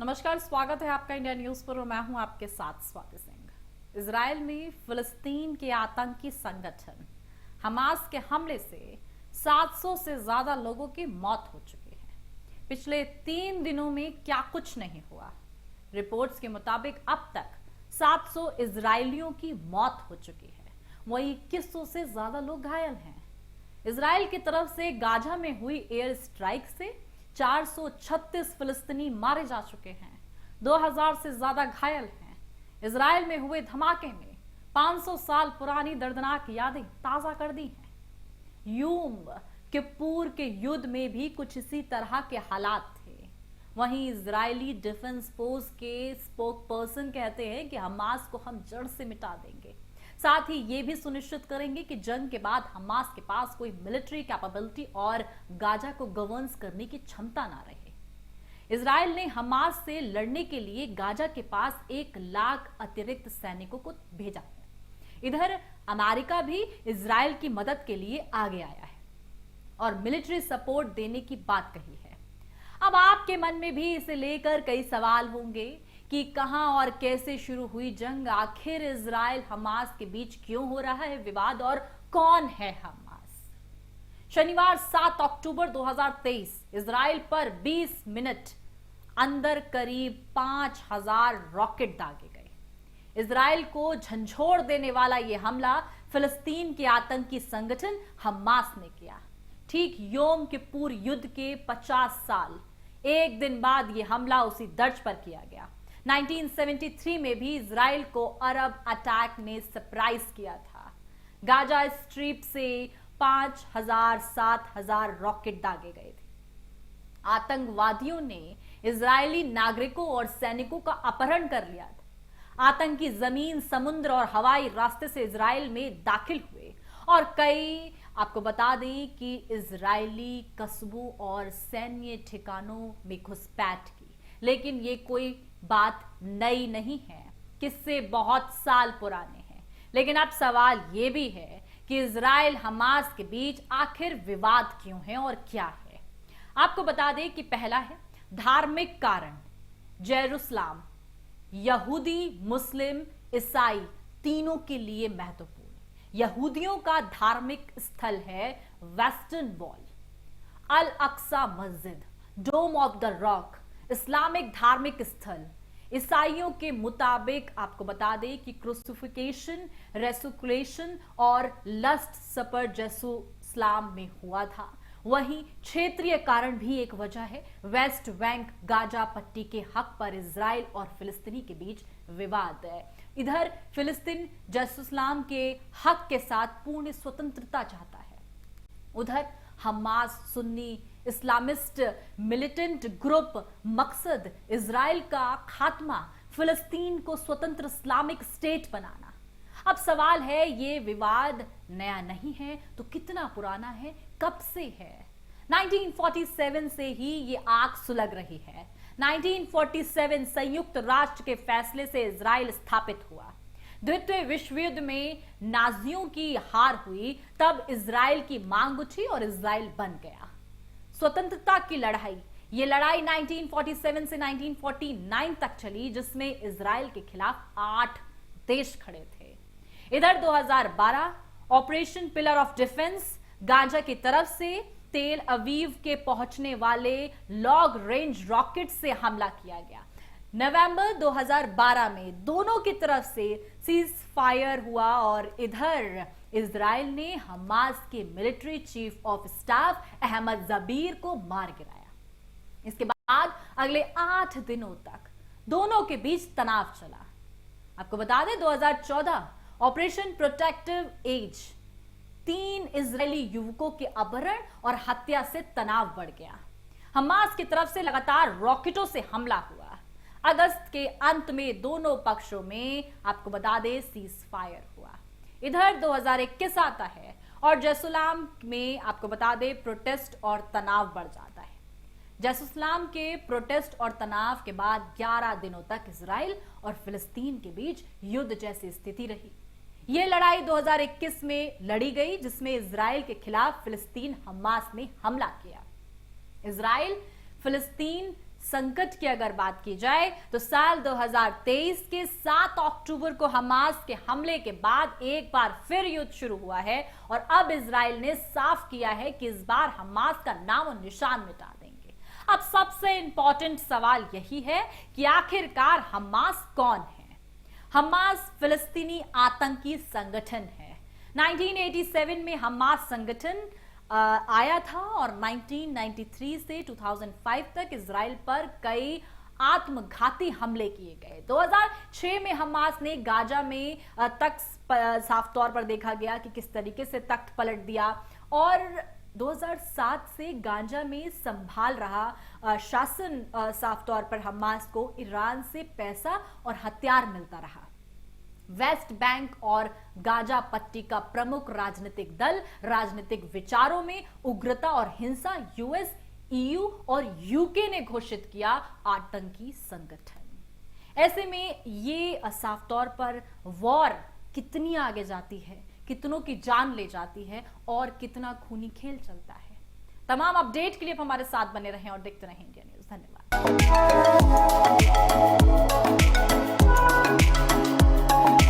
नमस्कार, स्वागत है आपका इंडिया न्यूज पर और मैं हूं आपके साथ स्वाति सिंह। इजराइल में फिलिस्तीन के आतंकी संगठन हमास के हमले से 700 से ज्यादा लोगों की मौत हो चुकी है। पिछले 3 दिनों में क्या कुछ नहीं हुआ। रिपोर्ट्स के मुताबिक अब तक 700 इजरायलियों की मौत हो चुकी है, वहीं 2100 से ज्यादा लोग घायल हैं। इजराइल की तरफ से गाजा में हुई एयर स्ट्राइक से 436 फिलिस्तीनी मारे जा चुके हैं, 2000 से ज्यादा घायल हैं। इजराइल में हुए धमाके ने 500 साल पुरानी दर्दनाक यादें ताजा कर दी हैं। यूम किप्पूर के युद्ध में भी कुछ इसी तरह के हालात थे। वहीं इजरायली डिफेंस फोर्स के स्पोक पर्सन कहते हैं कि हमास को हम जड़ से मिटा देंगे, साथ ही ये भी सुनिश्चित करेंगे कि जंग के बाद हमास के पास कोई मिलिट्री कैपेबिलिटी और गाजा को गवर्नेंस करने की क्षमता ना रहे। इजराइल ने हमास से लड़ने के लिए गाजा के पास 1 लाख अतिरिक्त सैनिकों को भेजा है। इधर अमेरिका भी इजराइल की मदद के लिए आगे आया है और मिलिट्री सपोर्ट देने की बात कही है। अब आपके मन में भी इसे लेकर कई सवाल होंगे कि कहां और कैसे शुरू हुई जंग, आखिर इजराइल हमास के बीच क्यों हो रहा है विवाद और कौन है हमास। शनिवार 7 अक्टूबर 2023 इजराइल पर 20 मिनट अंदर करीब 5000 रॉकेट दागे गए। इजराइल को झंझोड़ देने वाला यह हमला फिलिस्तीन के आतंकी संगठन हमास ने किया। ठीक योम किप्पूर युद्ध के 50 साल 1 दिन बाद यह हमला उसी दर्ज पर किया गया। 1973 में भी इजराइल को अरब अटैक ने सरप्राइज किया था। गाजा स्ट्रिप से 5000-7000 रॉकेट दागे गए थे। आतंकवादियों ने इजरायली नागरिकों और सैनिकों का अपहरण कर लिया था। आतंकी जमीन, समुद्र और हवाई रास्ते से इजराइल में दाखिल हुए और कई आपको बता दें कि इजरायली कस्बों और सैन्य ठिकानों में घुसपैठ की। लेकिन ये कोई बात नई नहीं है, किस्से बहुत साल पुराने हैं। लेकिन अब सवाल ये भी है कि इजराइल हमास के बीच आखिर विवाद क्यों है और क्या है। आपको बता दें कि पहला है धार्मिक कारण। जेरूसलम यहूदी, मुस्लिम, ईसाई तीनों के लिए महत्वपूर्ण यहूदियों का धार्मिक स्थल है वेस्टर्न वॉल, अल अक्सा मस्जिद, डोम ऑफ द रॉक इस्लामिक धार्मिक स्थल। ईसाइयों के मुताबिक आपको बता दें कि क्रूसिफिकेशन, रेसुकुलेशन और लस्ट सपर जेरूसलम में हुआ था। वहीं क्षेत्रीय कारण भी एक वजह है। वेस्ट बैंक गाजा पट्टी के हक पर इजराइल और फिलिस्तीनी के बीच विवाद है। इधर फिलिस्तीन जेरूसलम के हक के साथ पूर्ण स्वतंत्रता चाहता है, उधर Hamas Sunni Islamist militant group मकसद इजराइल का खात्मा, फिलिस्तीन को स्वतंत्र इस्लामिक स्टेट बनाना। अब सवाल है, ये विवाद नया नहीं है तो कितना पुराना है, कब से है? 1947 से ही ये आग सुलग रही है। 1947 संयुक्त राष्ट्र के फैसले से इजराइल स्थापित हुआ। द्वितीय विश्व युद्ध में नाजियों की हार हुई, तब इजराइल की मांग उठी और इजराइल बन गया। स्वतंत्रता की लड़ाई, ये लड़ाई 1947 से 1949 तक चली, जिसमें इजराइल के खिलाफ 8 देश खड़े थे। इधर 2012 operation pillar of defence, Gaza की तरफ से तेल अवीव के पहुंचने वाले लॉन्ग रेंज रॉकेट से हमला किया गया। नवंबर 2012 में दोनों की तरफ से सीज फायर हुआ और इधर इजराइल ने हमास के military chief of staff Ahmed Jabir को मार गिराया। इसके बाद अगले 8 दिनों तक दोनों के बीच तनाव चला। आपको बता दें 2014 ऑपरेशन प्रोटेक्टिव एज, 3 इजरायली युवकों के अपहरण और हत्या से तनाव बढ़ गया। हमास की तरफ से लगातार रॉकेटों से हमला हुआ। अगस्त के अंत में दोनों पक्षों में आपको बता दें सीज फायर हुआ। इधर 2021 आता है और जेरूसलम में आपको बता दें प्रोटेस्ट और तनाव बढ़ जाता है। जेरूसलम के प्रोटेस्ट और तनाव के बाद 11 दिनों तक इजराइल और फिलिस्तीन के बीच युद्ध जैसी स्थिति रही। यह लड़ाई 2021 में लड़ी गई, जिसमें इजराइल के खिलाफ फिलिस्तीन हमास ने हमला किया। इजराइल फिलिस्तीन संकट की अगर बात की जाए तो साल 2023 के 7 अक्टूबर को हमास के हमले के बाद एक बार फिर युद्ध शुरू हुआ है और अब इजराइल ने साफ किया है कि इस बार हमास का नाम और निशान मिटा देंगे। अब सबसे इंपॉर्टेंट सवाल यही है कि आखिरकार हमास कौन है। हमास फिलिस्तीनी आतंकी संगठन है। 1987 में हमास संगठन आया था और 1993 से 2005 तक इजराइल पर कई आत्मघाती हमले किए गए। 2006 में हमास ने गाजा में साफ तौर पर देखा गया कि किस तरीके से तख्त पलट दिया और 2007 से गाजा में संभाल रहा शासन साफ तौर पर हमास को ईरान से पैसा और हथियार मिलता रहा। वेस्ट बैंक और गाजा पट्टी का प्रमुख राजनीतिक दल राजनीतिक विचारों में उग्रता और हिंसा यूएस, ईयू और यूके ने घोषित किया आतंकी संगठन। ऐसे में ये साफ तौर पर वॉर कितनी आगे जाती है, कितनों की जान ले जाती है और कितना खूनी खेल चलता है। तमाम अपडेट के लिए आप हमारे साथ बने रहें और देखते रहें इंडिया न्यूज़। धन्यवाद।